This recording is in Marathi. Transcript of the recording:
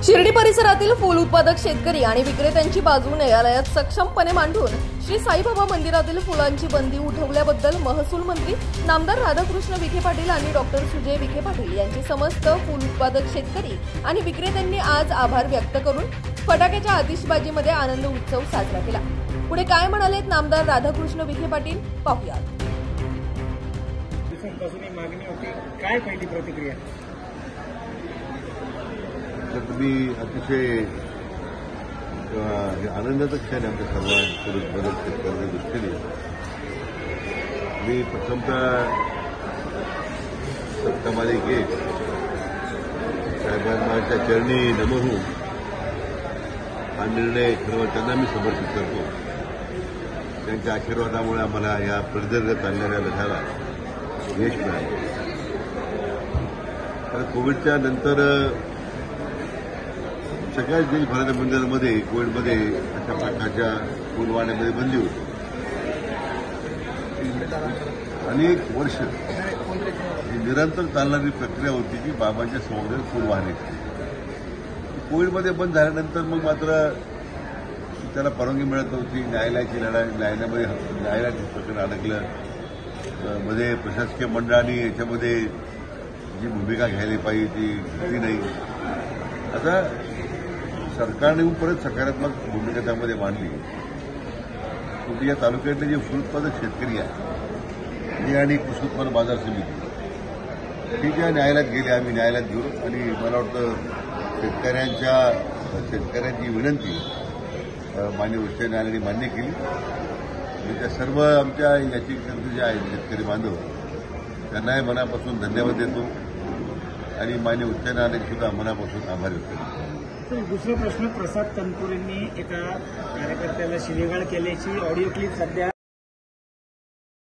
शिर्डी परिसरातील फूल उत्पादक शेतकरी आणि विक्रेत्यांची बाजू न्यायालयात सक्षमपणे मांडून श्री साईबाबा मंदिरातील फुलांची बंदी उठवल्याबद्दल महसूल मंत्री नामदार राधाकृष्ण विखे पाटील आणि डॉक्टर सुजय विखे पाटील यांची समस्त फूल उत्पादक शेतकरी आणि विक्रेत्यांनी आज आभार व्यक्त करून फटाक्याच्या आतिषबाजीमध्ये आनंद उत्सव साजरा केला। पुढे काय म्हणालेत नामदार राधाकृष्ण विखे पाटील पाहूयात। मागणी होती, काय पहिली प्रतिक्रिया? तुम्ही अतिशय आनंदाचा क्षण आमच्या सर्वांकडून मदत करण्याच्या दृष्टीने मी प्रथमतः सत्तामाली घेत साहेबांच्या चरणी नमन होऊन हा निर्णय सर्व त्यांना मी समर्पित करतो। त्यांच्या आशीर्वादामुळे आम्हाला या प्रदीर्घ चालणाऱ्या लढ्याला यश मिळालं। तर कोविडच्या नंतर सगळ्याच देशभराच्या मंदिरांमध्ये कोविडमध्ये अशा प्रकारच्या फुलवाण्यामध्ये बंदी होती। अनेक वर्ष ही निरंतर चालणारी प्रक्रिया होती की बाबांच्या समोर फुल वाहण्याची। कोविडमध्ये बंद झाल्यानंतर मग मात्र त्याला परवानगी मिळत नव्हती। न्यायालयाची लढाई, न्यायालयात प्रकरण अडकलं। मध्ये प्रशासकीय मंडळाने याच्यामध्ये जी भूमिका घ्यायला पाहिजे ती घेतली नाही। आता सरकारने परत सकारात्मक भूमिका त्यामध्ये मांडली। या तालुक्यातले जे फूल उत्पादक शेतकरी आहे आणि कृषी उत्पन्न बाजार समिती ठीक आहे, न्यायालयात गेले, आम्ही न्यायालयात घेऊ आणि मला वाटतं शेतकऱ्यांची विनंती माननीय उच्च न्यायालयाने मान्य केली। त्या सर्व आमच्या याचिकाकर्ते जे आहेत शेतकरी बांधव त्यांनाही मनापासून धन्यवाद देतो आणि माननीय उच्च न्यायालयाने सुद्धा मनापासून आभार व्यक्त करतो। दुसरा प्रश्न, प्रसाद तनपुरेंनी एका कार्यकर्त्याला शिवीगाळ केल्याची ऑडिओ क्लिप सध्या